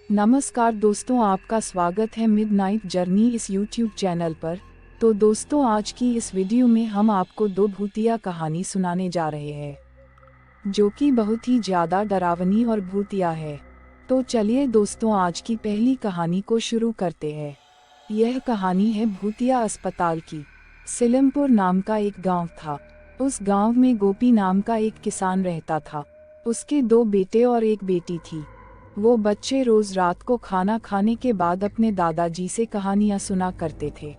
नमस्कार दोस्तों, आपका स्वागत है मिडनाइट जर्नी इस यूट्यूब चैनल पर। तो दोस्तों, आज की इस वीडियो में हम आपको दो भूतिया कहानी सुनाने जा रहे हैं, जो कि बहुत ही ज़्यादा डरावनी और भूतिया है। तो चलिए दोस्तों, आज की पहली कहानी को शुरू करते हैं। यह कहानी है भूतिया अस्पताल की। सिलमपुर नाम का एक गांव था। उस गांव में गोपी नाम का एक किसान रहता था। उसके दो बेटे और एक बेटी थी। वो बच्चे रोज रात को खाना खाने के बाद अपने दादाजी से कहानियाँ सुना करते थे।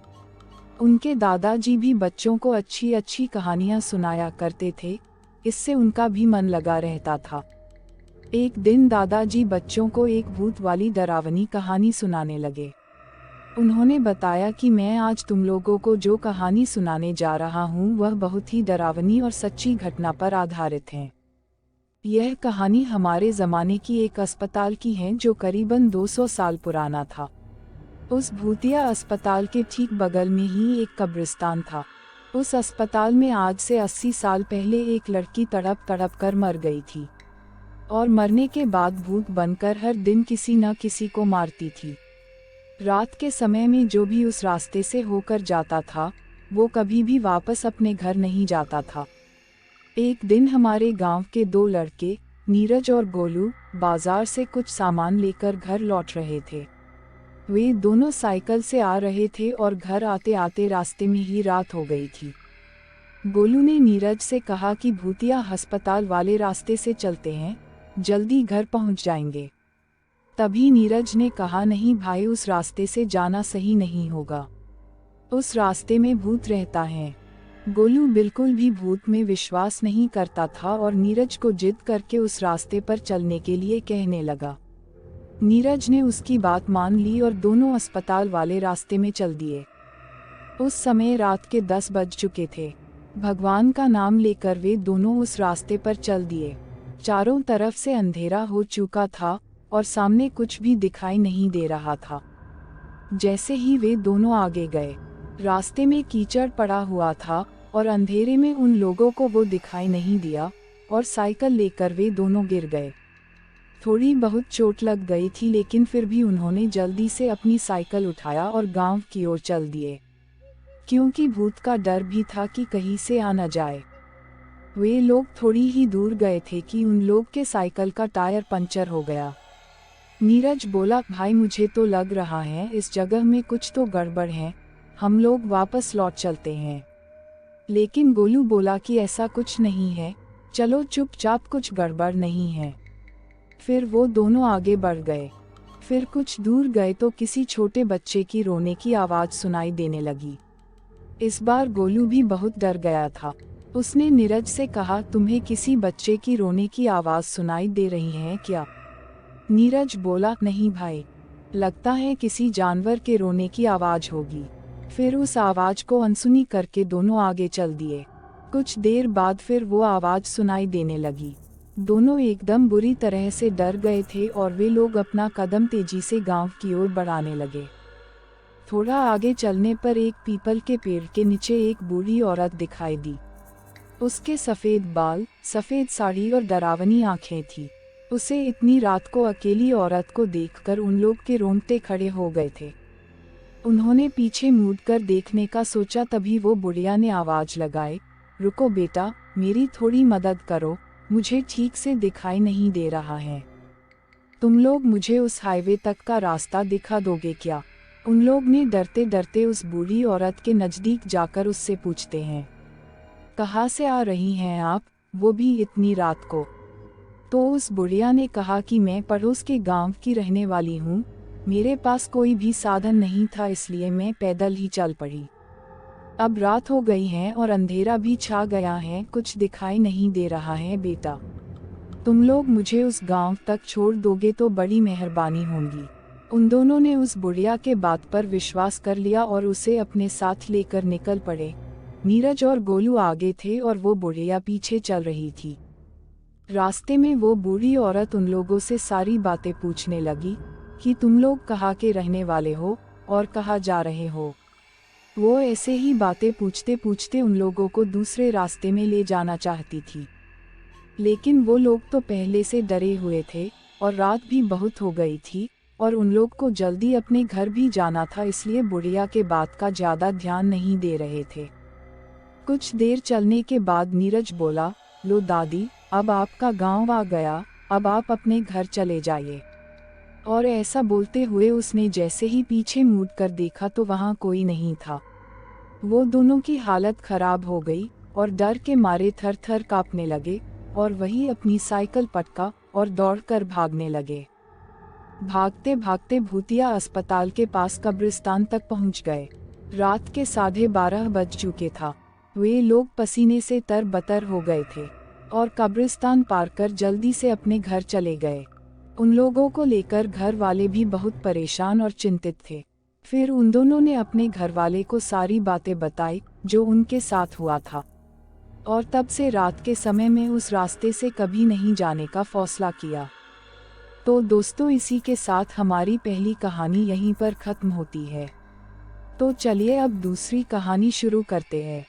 उनके दादाजी भी बच्चों को अच्छी अच्छी कहानियाँ सुनाया करते थे, इससे उनका भी मन लगा रहता था। एक दिन दादाजी बच्चों को एक भूत वाली डरावनी कहानी सुनाने लगे। उन्होंने बताया कि मैं आज तुम लोगों को जो कहानी सुनाने जा रहा हूँ वह बहुत ही डरावनी और सच्ची घटना पर आधारित है। यह कहानी हमारे ज़माने की एक अस्पताल की है जो करीबन 200 साल पुराना था। उस भूतिया अस्पताल के ठीक बगल में ही एक कब्रिस्तान था। उस अस्पताल में आज से 80 साल पहले एक लड़की तड़प तड़प कर मर गई थी और मरने के बाद भूत बनकर हर दिन किसी न किसी को मारती थी। रात के समय में जो भी उस रास्ते से होकर जाता था वो कभी भी वापस अपने घर नहीं जाता था। एक दिन हमारे गांव के दो लड़के नीरज और गोलू बाजार से कुछ सामान लेकर घर लौट रहे थे। वे दोनों साइकिल से आ रहे थे और घर आते आते रास्ते में ही रात हो गई थी। गोलू ने नीरज से कहा कि भूतिया अस्पताल वाले रास्ते से चलते हैं, जल्दी घर पहुंच जाएंगे। तभी नीरज ने कहा, नहीं भाई, उस रास्ते से जाना सही नहीं होगा, उस रास्ते में भूत रहता है। गोलू बिल्कुल भी भूत में विश्वास नहीं करता था और नीरज को जिद करके उस रास्ते पर चलने के लिए कहने लगा। नीरज ने उसकी बात मान ली और दोनों अस्पताल वाले रास्ते में चल दिए। उस समय रात के 10 बज चुके थे। भगवान का नाम लेकर वे दोनों उस रास्ते पर चल दिए। चारों तरफ से अंधेरा हो चुका था और सामने कुछ भी दिखाई नहीं दे रहा था। जैसे ही वे दोनों आगे गए, रास्ते में कीचड़ पड़ा हुआ था और अंधेरे में उन लोगों को वो दिखाई नहीं दिया और साइकिल लेकर वे दोनों गिर गए। थोड़ी बहुत चोट लग गई थी, लेकिन फिर भी उन्होंने जल्दी से अपनी साइकिल उठाया और गांव की ओर चल दिए, क्योंकि भूत का डर भी था कि कहीं से आ न जाए। वे लोग थोड़ी ही दूर गए थे कि उन लोग के साइकिल का टायर पंचर हो गया। नीरज बोला, भाई मुझे तो लग रहा है इस जगह में कुछ तो गड़बड़ है, हम लोग वापस लौट चलते हैं। लेकिन गोलू बोला कि ऐसा कुछ नहीं है, चलो चुपचाप, कुछ गड़बड़ नहीं है। फिर वो दोनों आगे बढ़ गए। फिर कुछ दूर गए तो किसी छोटे बच्चे की रोने की आवाज़ सुनाई देने लगी। इस बार गोलू भी बहुत डर गया था। उसने नीरज से कहा, तुम्हें किसी बच्चे की रोने की आवाज़ सुनाई दे रही है क्या? नीरज बोला, नहीं भाई, लगता है किसी जानवर के रोने की आवाज़ होगी। फिर उस आवाज़ को अनसुनी करके दोनों आगे चल दिए। कुछ देर बाद फिर वो आवाज़ सुनाई देने लगी। दोनों एकदम बुरी तरह से डर गए थे और वे लोग अपना कदम तेजी से गांव की ओर बढ़ाने लगे। थोड़ा आगे चलने पर एक पीपल के पेड़ के नीचे एक बूढ़ी औरत दिखाई दी। उसके सफ़ेद बाल, सफ़ेद साड़ी और डरावनी आँखें थीं। उसे इतनी रात को अकेली औरत को देखकर उन लोग के रोंगटे खड़े हो गए थे। उन्होंने पीछे मुड़कर देखने का सोचा, तभी वो बुढ़िया ने आवाज़ लगाई, रुको बेटा, मेरी थोड़ी मदद करो, मुझे ठीक से दिखाई नहीं दे रहा है। तुम लोग मुझे उस हाईवे तक का रास्ता दिखा दोगे क्या? उन लोग ने डरते डरते उस बूढ़ी औरत के नज़दीक जाकर उससे पूछते हैं, कहाँ से आ रही हैं आप, वो भी इतनी रात को? तो उस बुढ़िया ने कहा कि मैं पड़ोस के गांव की रहने वाली हूँ, मेरे पास कोई भी साधन नहीं था, इसलिए मैं पैदल ही चल पड़ी। अब रात हो गई है और अंधेरा भी छा गया है, कुछ दिखाई नहीं दे रहा है बेटा। तुम लोग मुझे उस गांव तक छोड़ दोगे तो बड़ी मेहरबानी होगी। उन दोनों ने उस बुढ़िया के बात पर विश्वास कर लिया और उसे अपने साथ लेकर निकल पड़े। नीरज और गोलू आगे थे और वो बुढ़िया पीछे चल रही थी। रास्ते में वो बूढ़ी औरत उन लोगों से सारी बातें पूछने लगी कि तुम लोग कहाँ के रहने वाले हो और कहाँ जा रहे हो। वो ऐसे ही बातें पूछते पूछते उन लोगों को दूसरे रास्ते में ले जाना चाहती थी, लेकिन वो लोग तो पहले से डरे हुए थे और रात भी बहुत हो गई थी, और उन लोग को जल्दी अपने घर भी जाना था, इसलिए बुढ़िया के बात का ज़्यादा ध्यान नहीं दे रहे थे। कुछ देर चलने के बाद नीरज बोला, लो दादी, अब आपका गांव आ गया, अब आप अपने घर चले जाइए। और ऐसा बोलते हुए उसने जैसे ही पीछे मुड़कर देखा तो वहाँ कोई नहीं था। वो दोनों की हालत खराब हो गई और डर के मारे थर थर कांपने लगे और वही अपनी साइकिल पटका और दौड़कर भागने लगे। भागते भागते भूतिया अस्पताल के पास कब्रिस्तान तक पहुंच गए। रात के 12:30 बज चुके था। वे लोग पसीने से तरबतर हो गए थे और कब्रिस्तान पार कर जल्दी से अपने घर चले गए। उन लोगों को लेकर घर वाले भी बहुत परेशान और चिंतित थे। फिर उन दोनों ने अपने घर वाले को सारी बातें बताई जो उनके साथ हुआ था, और तब से रात के समय में उस रास्ते से कभी नहीं जाने का फैसला किया। तो दोस्तों, इसी के साथ हमारी पहली कहानी यहीं पर खत्म होती है। तो चलिए अब दूसरी कहानी शुरू करते हैं।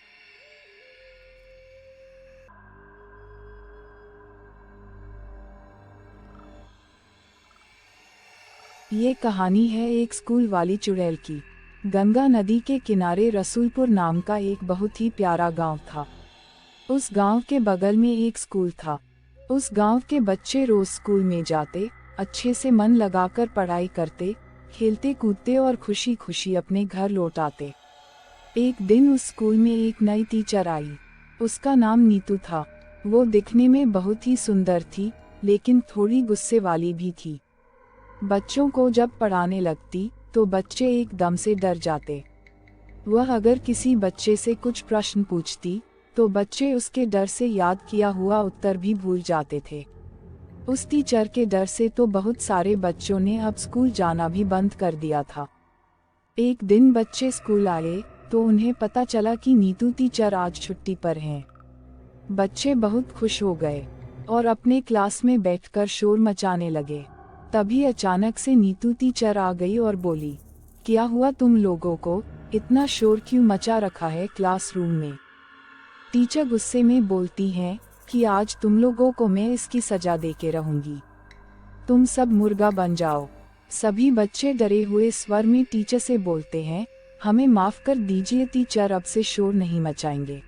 ये कहानी है एक स्कूल वाली चुड़ैल की। गंगा नदी के किनारे रसूलपुर नाम का एक बहुत ही प्यारा गांव था। उस गांव के बगल में एक स्कूल था। उस गांव के बच्चे रोज स्कूल में जाते, अच्छे से मन लगाकर पढ़ाई करते, खेलते कूदते और खुशी खुशी अपने घर लौट आते। एक दिन उस स्कूल में एक नई टीचर आई। उसका नाम नीतू था। वो दिखने में बहुत ही सुंदर थी, लेकिन थोड़ी गुस्से वाली भी थी। बच्चों को जब पढ़ाने लगती तो बच्चे एकदम से डर जाते। वह अगर किसी बच्चे से कुछ प्रश्न पूछती तो बच्चे उसके डर से याद किया हुआ उत्तर भी भूल जाते थे। उस टीचर के डर से तो बहुत सारे बच्चों ने अब स्कूल जाना भी बंद कर दिया था। एक दिन बच्चे स्कूल आए तो उन्हें पता चला कि नीतू टीचर आज छुट्टी पर हैं। बच्चे बहुत खुश हो गए और अपने क्लास में बैठकर शोर मचाने लगे। तभी अचानक से नीतू टीचर आ गई और बोली, क्या हुआ तुम लोगों को, इतना शोर क्यों मचा रखा है क्लासरूम में? टीचर गुस्से में बोलती हैं कि आज तुम लोगों को मैं इसकी सजा देके रहूंगी। तुम सब मुर्गा बन जाओ। सभी बच्चे डरे हुए स्वर में टीचर से बोलते हैं, हमें माफ कर दीजिए टीचर, अब से शोर नहीं मचाएंगे।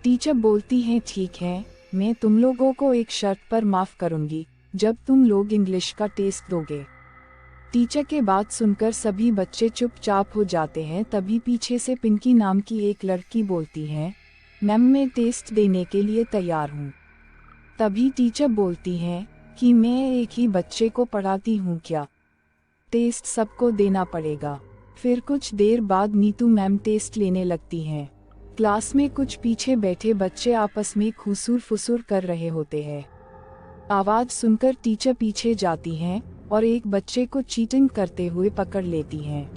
टीचर बोलती हैं, ठीक है, मैं तुम लोगों को एक शर्त पर माफ करूंगी, जब तुम लोग इंग्लिश का टेस्ट दोगे। टीचर के बात सुनकर सभी बच्चे चुपचाप हो जाते हैं। तभी पीछे से पिंकी नाम की एक लड़की बोलती है, मैम मैं टेस्ट देने के लिए तैयार हूँ। तभी टीचर बोलती हैं कि मैं एक ही बच्चे को पढ़ाती हूँ क्या, टेस्ट सबको देना पड़ेगा। फिर कुछ देर बाद नीतू मैम टेस्ट लेने लगती हैं। क्लास में कुछ पीछे बैठे बच्चे आपस में खुसूर फुसूर कर रहे होते हैं। आवाज सुनकर टीचर पीछे जाती हैं और एक बच्चे को चीटिंग करते हुए पकड़ लेती हैं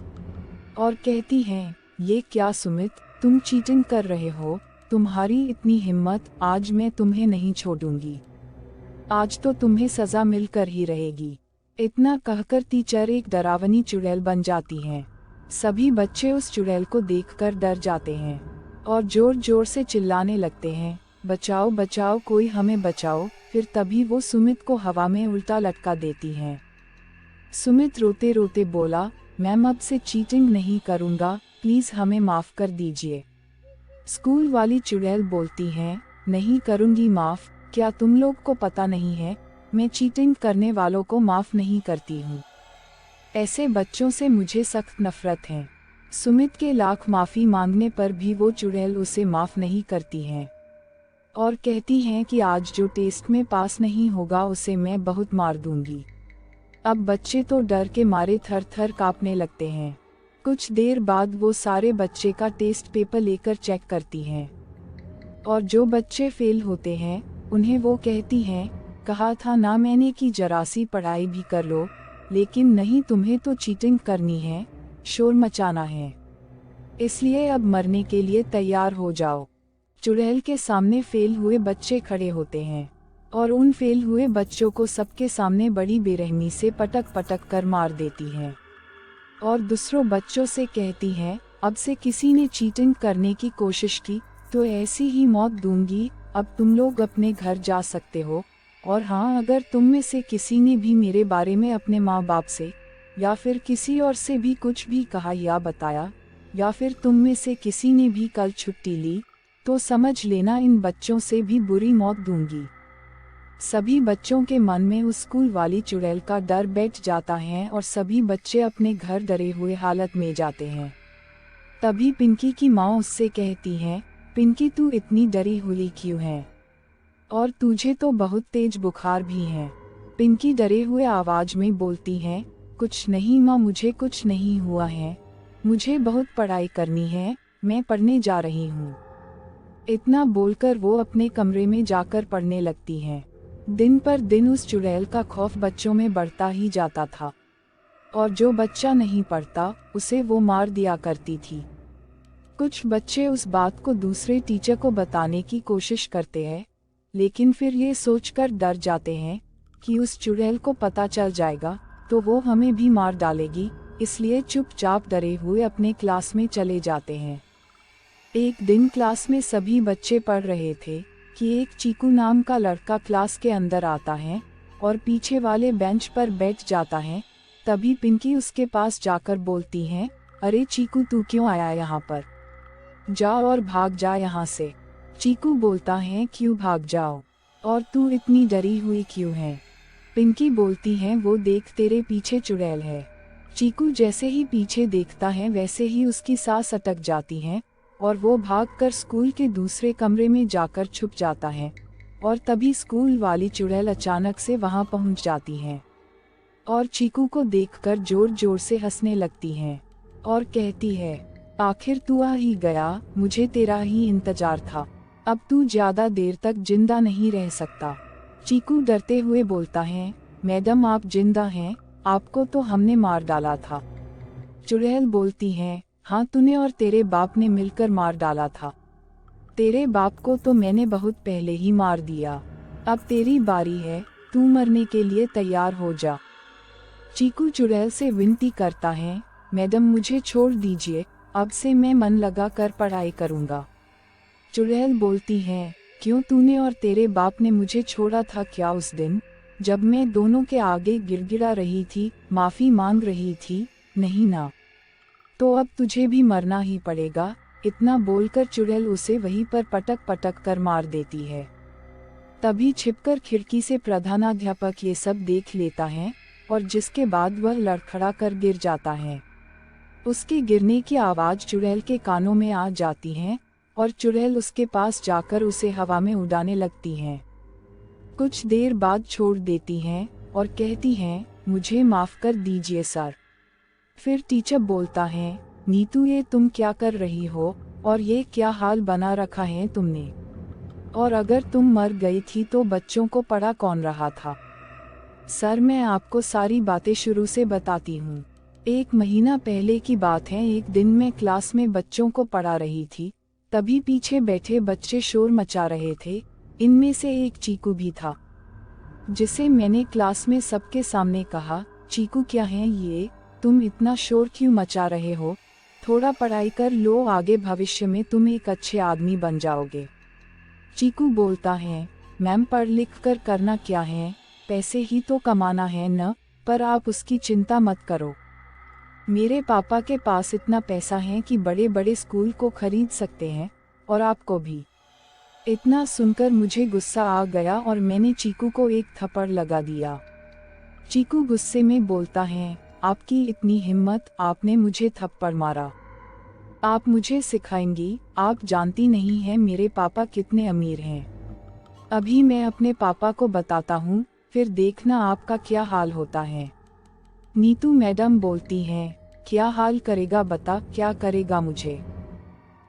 और कहती हैं, ये क्या सुमित, तुम चीटिंग कर रहे हो, तुम्हारी इतनी हिम्मत, आज मैं तुम्हें नहीं छोड़ूंगी, आज तो तुम्हें सजा मिलकर ही रहेगी। इतना कहकर टीचर एक डरावनी चुड़ैल बन जाती हैं। सभी बच्चे उस चुड़ैल को देखकर डर जाते हैं और जोर जोर से चिल्लाने लगते हैं, बचाओ बचाओ, कोई हमें बचाओ। फिर तभी वो सुमित को हवा में उल्टा लटका देती हैं। सुमित रोते रोते बोला, मैम अब से चीटिंग नहीं करूँगा, प्लीज़ हमें माफ़ कर दीजिए। स्कूल वाली चुड़ैल बोलती हैं, नहीं करूँगी माफ़, क्या तुम लोग को पता नहीं है, मैं चीटिंग करने वालों को माफ़ नहीं करती हूँ। ऐसे बच्चों से मुझे सख्त नफरत है। सुमित के लाख माफ़ी मांगने पर भी वो चुड़ैल उसे माफ़ नहीं करती हैं और कहती हैं कि आज जो टेस्ट में पास नहीं होगा उसे मैं बहुत मार दूंगी। अब बच्चे तो डर के मारे थर थर कांपने लगते हैं। कुछ देर बाद वो सारे बच्चे का टेस्ट पेपर लेकर चेक करती हैं और जो बच्चे फेल होते हैं उन्हें वो कहती हैं, कहा था ना मैंने कि जरा सी पढ़ाई भी कर लो, लेकिन नहीं, तुम्हें तो चीटिंग करनी है, शोर मचाना है, इसलिए अब मरने के लिए तैयार हो जाओ। चुड़ैल के सामने फेल हुए बच्चे खड़े होते हैं और उन फेल हुए बच्चों को सबके सामने बड़ी बेरहमी से पटक पटक कर मार देती हैं और दूसरों बच्चों से कहती हैं, अब से किसी ने चीटिंग करने की कोशिश की तो ऐसी ही मौत दूंगी, अब तुम लोग अपने घर जा सकते हो। और हाँ, अगर तुम में से किसी ने भी मेरे बारे में अपने माँ बाप से या फिर किसी और से भी कुछ भी कहा या बताया, या फिर तुम में से किसी ने भी कल छुट्टी ली, तो समझ लेना इन बच्चों से भी बुरी मौत दूंगी। सभी बच्चों के मन में उस स्कूल वाली चुड़ैल का डर बैठ जाता है और सभी बच्चे अपने घर डरे हुए हालत में जाते हैं। तभी पिंकी की माँ उससे कहती है, पिंकी तू इतनी डरी हुई क्यों है? और तुझे तो बहुत तेज बुखार भी है। पिंकी डरे हुए आवाज में बोलती है, कुछ नहीं माँ, मुझे कुछ नहीं हुआ है। मुझे बहुत पढ़ाई करनी है, मैं पढ़ने जा रही हूँ। इतना बोलकर वो अपने कमरे में जाकर पढ़ने लगती है। दिन पर दिन उस चुड़ैल का खौफ बच्चों में बढ़ता ही जाता था, और जो बच्चा नहीं पढ़ता उसे वो मार दिया करती थी। कुछ बच्चे उस बात को दूसरे टीचर को बताने की कोशिश करते हैं, लेकिन फिर ये सोचकर डर जाते हैं कि उस चुड़ैल को पता चल जाएगा तो वो हमें भी मार डालेगी, इसलिए चुपचाप डरे हुए अपने क्लास में चले जाते हैं। एक दिन क्लास में सभी बच्चे पढ़ रहे थे कि एक चीकू नाम का लड़का क्लास के अंदर आता है और पीछे वाले बेंच पर बैठ जाता है। तभी पिंकी उसके पास जाकर बोलती है, अरे चीकू तू क्यों आया यहाँ पर? जा और भाग जा यहाँ से। चीकू बोलता है, क्यों भाग जाओ? और तू इतनी डरी हुई क्यों है? पिंकी बोलती है, वो देख तेरे पीछे चुड़ैल है। चीकू जैसे ही पीछे देखता है वैसे ही उसकी सांस अटक जाती है और वो भागकर स्कूल के दूसरे कमरे में जाकर छुप जाता है। और तभी स्कूल वाली चुड़ैल अचानक से वहां पहुंच जाती है और चीकू को देखकर जोर जोर से हंसने लगती है और कहती है, आखिर तू आ ही गया, मुझे तेरा ही इंतजार था। अब तू ज्यादा देर तक जिंदा नहीं रह सकता। चीकू डरते हुए बोलता है, मैडम आप जिंदा हैं, आपको तो हमने मार डाला था। चुड़ैल बोलती है, हाँ तूने और तेरे बाप ने मिलकर मार डाला था। तेरे बाप को तो मैंने बहुत पहले ही मार दिया। अब तेरी बारी है, तू मरने के लिए तैयार हो जा। चीकू चुड़ैल से विनती करता है, मैडम मुझे छोड़ दीजिए, अब से मैं मन लगा कर पढ़ाई करूँगा। चुड़ैल बोलती है, क्यों, तूने और तेरे बाप ने मुझे छोड़ा था क्या उस दिन, जब मैं दोनों के आगे गिड़गिड़ा रही थी, माफ़ी मांग रही थी? नहीं ना? तो अब तुझे भी मरना ही पड़ेगा। इतना बोलकर चुड़ैल उसे वहीं पर पटक पटक कर मार देती है। तभी छिपकर खिड़की से प्रधानाध्यापक ये सब देख लेता है और जिसके बाद वह लड़खड़ा कर गिर जाता है। उसके गिरने की आवाज़ चुड़ैल के कानों में आ जाती है और चुड़ैल उसके पास जाकर उसे हवा में उड़ाने लगती है। कुछ देर बाद छोड़ देती हैं और कहती हैं, मुझे माफ़ कर दीजिए सर। फिर टीचर बोलता है, नीतू ये तुम क्या कर रही हो और ये क्या हाल बना रखा है तुमने? और अगर तुम मर गई थी तो बच्चों को पढ़ा कौन रहा था? सर मैं आपको सारी बातें शुरू से बताती हूँ। 1 महीना पहले की बात है। एक दिन मैं क्लास में बच्चों को पढ़ा रही थी, तभी पीछे बैठे बच्चे शोर मचा रहे थे। इनमें से एक चीकू भी था, जिसे मैंने क्लास में सबके सामने कहा, चीकू क्या है ये, तुम इतना शोर क्यों मचा रहे हो? थोड़ा पढ़ाई कर लो, आगे भविष्य में तुम एक अच्छे आदमी बन जाओगे। चीकू बोलता है, मैम पढ़ लिख कर करना क्या है, पैसे ही तो कमाना है न, पर आप उसकी चिंता मत करो। मेरे पापा के पास इतना पैसा है कि बड़े बड़े स्कूल को खरीद सकते हैं, और आपको भी। इतना सुनकर मुझे गुस्सा आ गया और मैंने चीकू को एक थप्पड़ लगा दिया। चीकू गुस्से में बोलता है, आपकी इतनी हिम्मत, आपने मुझे थप्पड़ मारा? आप मुझे सिखाएंगी? आप जानती नहीं हैं मेरे पापा कितने अमीर हैं। अभी मैं अपने पापा को बताता हूँ, फिर देखना आपका क्या हाल होता है। नीतू मैडम बोलती हैं, क्या हाल करेगा, बता क्या करेगा मुझे?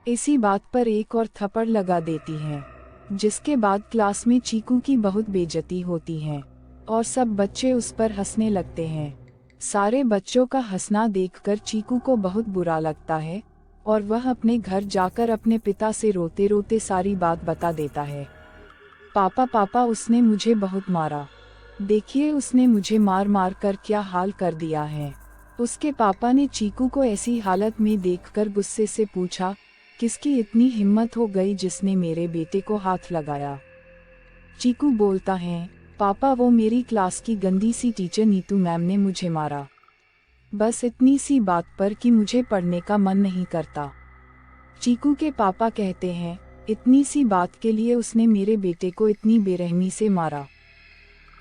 इसी बात पर एक और थप्पड़ लगा देती हैं, जिसके बाद क्लास में चीकू की बहुत बेइज्जती होती है और सब बच्चे उस पर हंसने लगते हैं। सारे बच्चों का हंसना देखकर चीकू को बहुत बुरा लगता है और वह अपने घर जाकर अपने पिता से रोते रोते सारी बात बता देता है। पापा पापा उसने मुझे बहुत मारा, देखिए उसने मुझे मार मार कर क्या हाल कर दिया है। उसके पापा ने चीकू को ऐसी हालत में देखकर गुस्से से पूछा, किसकी इतनी हिम्मत हो गई जिसने मेरे बेटे को हाथ लगाया? चीकू बोलता है, पापा वो मेरी क्लास की गंदी सी टीचर नीतू मैम ने मुझे मारा। बस इतनी सी बात पर कि मुझे पढ़ने का मन नहीं करता। चीकू के पापा कहते हैं, इतनी सी बात के लिए उसने मेरे बेटे को इतनी बेरहमी से मारा।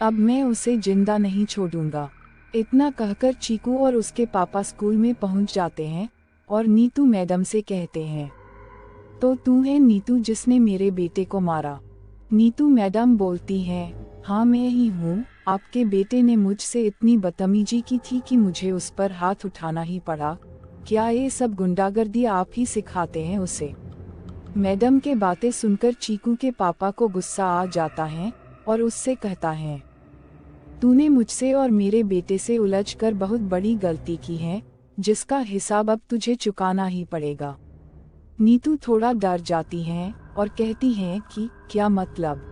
अब मैं उसे जिंदा नहीं छोड़ूंगा। इतना कहकर चीकू और उसके पापा स्कूल में पहुंच जाते हैं और नीतू मैडम से कहते हैं, तो तू है नीतू जिसने मेरे बेटे को मारा? नीतू मैडम बोलती हैं, हाँ मैं ही हूँ। आपके बेटे ने मुझसे इतनी बदतमीजी की थी कि मुझे उस पर हाथ उठाना ही पड़ा। क्या ये सब गुंडागर्दी आप ही सिखाते हैं उसे? मैडम के बातें सुनकर चीकू के पापा को गुस्सा आ जाता है और उससे कहता है, तूने मुझसे और मेरे बेटे से उलझकर बहुत बड़ी गलती की है, जिसका हिसाब अब तुझे चुकाना ही पड़ेगा। नीतू थोड़ा डर जाती हैं और कहती हैं कि क्या मतलब?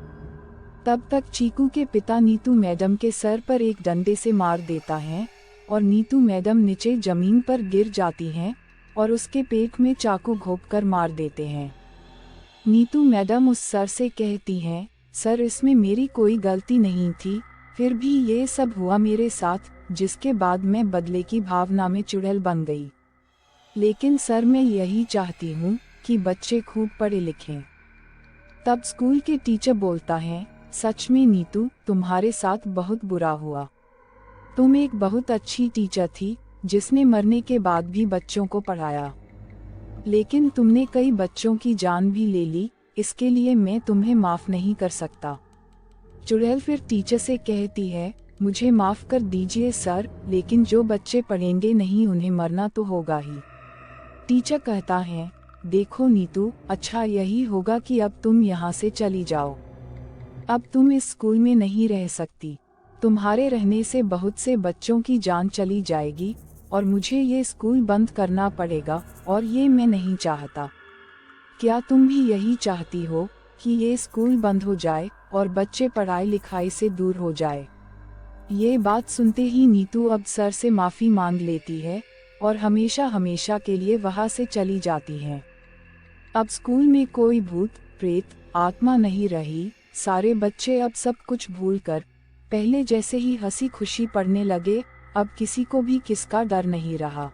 तब तक चीकू के पिता नीतू मैडम के सर पर एक डंडे से मार देता है और नीतू मैडम नीचे जमीन पर गिर जाती हैं और उसके पेट में चाकू घोंपकर मार देते हैं। नीतू मैडम उस सर से कहती हैं, सर इसमें मेरी कोई गलती नहीं थी, फिर भी ये सब हुआ मेरे साथ, जिसके बाद मैं बदले की भावना में चुड़ैल बन गई। लेकिन सर मैं यही चाहती हूँ कि बच्चे खूब पढ़े लिखें। तब स्कूल के टीचर बोलता है, सच में नीतू तुम्हारे साथ बहुत बुरा हुआ। तुम एक बहुत अच्छी टीचर थी जिसने मरने के बाद भी बच्चों को पढ़ाया, लेकिन तुमने कई बच्चों की जान भी ले ली, इसके लिए मैं तुम्हें माफ़ नहीं कर सकता। चुड़ैल फिर टीचर से कहती है, मुझे माफ़ कर दीजिए सर, लेकिन जो बच्चे पढ़ेंगे नहीं उन्हें मरना तो होगा ही। टीचर कहता है, देखो नीतू, अच्छा यही होगा कि अब तुम यहाँ से चली जाओ। अब तुम इस स्कूल में नहीं रह सकती। तुम्हारे रहने से बहुत से बच्चों की जान चली जाएगी और मुझे ये स्कूल बंद करना पड़ेगा और ये मैं नहीं चाहता। क्या तुम भी यही चाहती हो कि ये स्कूल बंद हो जाए और बच्चे पढ़ाई लिखाई से दूर हो जाए? ये बात सुनते ही नीतू अब सर से माफ़ी मांग लेती है और हमेशा हमेशा के लिए वहाँ से चली जाती है। अब स्कूल में कोई भूत प्रेत आत्मा नहीं रही। सारे बच्चे अब सब कुछ भूलकर पहले जैसे ही हंसी खुशी पढ़ने लगे। अब किसी को भी किसका डर नहीं रहा।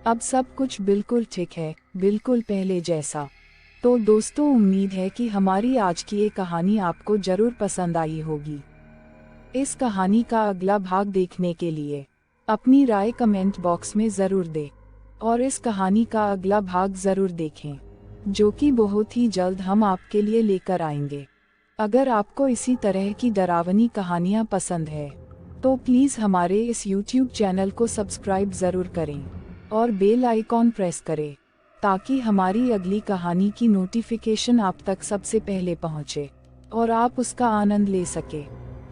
अब सब कुछ बिल्कुल ठीक है, बिल्कुल पहले जैसा। तो दोस्तों, उम्मीद है कि हमारी आज की ये कहानी आपको जरूर पसंद आई होगी। इस कहानी का अगला भाग देखने के लिए अपनी राय कमेंट बॉक्स में ज़रूर दें और इस कहानी का अगला भाग ज़रूर देखें, जो कि बहुत ही जल्द हम आपके लिए लेकर आएंगे। अगर आपको इसी तरह की डरावनी कहानियाँ पसंद है तो प्लीज़ हमारे इस YouTube चैनल को सब्सक्राइब ज़रूर करें और बेल आइकॉन प्रेस करें ताकि हमारी अगली कहानी की नोटिफिकेशन आप तक सबसे पहले पहुंचे और आप उसका आनंद ले सके।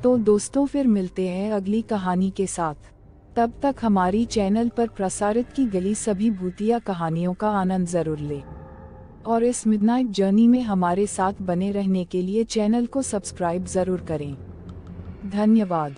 तो दोस्तों, फिर मिलते हैं अगली कहानी के साथ। तब तक हमारी चैनल पर प्रसारित की गई सभी भूतिया कहानियों का आनंद ज़रूर लें और इस मिडनाइट जर्नी में हमारे साथ बने रहने के लिए चैनल को सब्सक्राइब ज़रूर करें। धन्यवाद।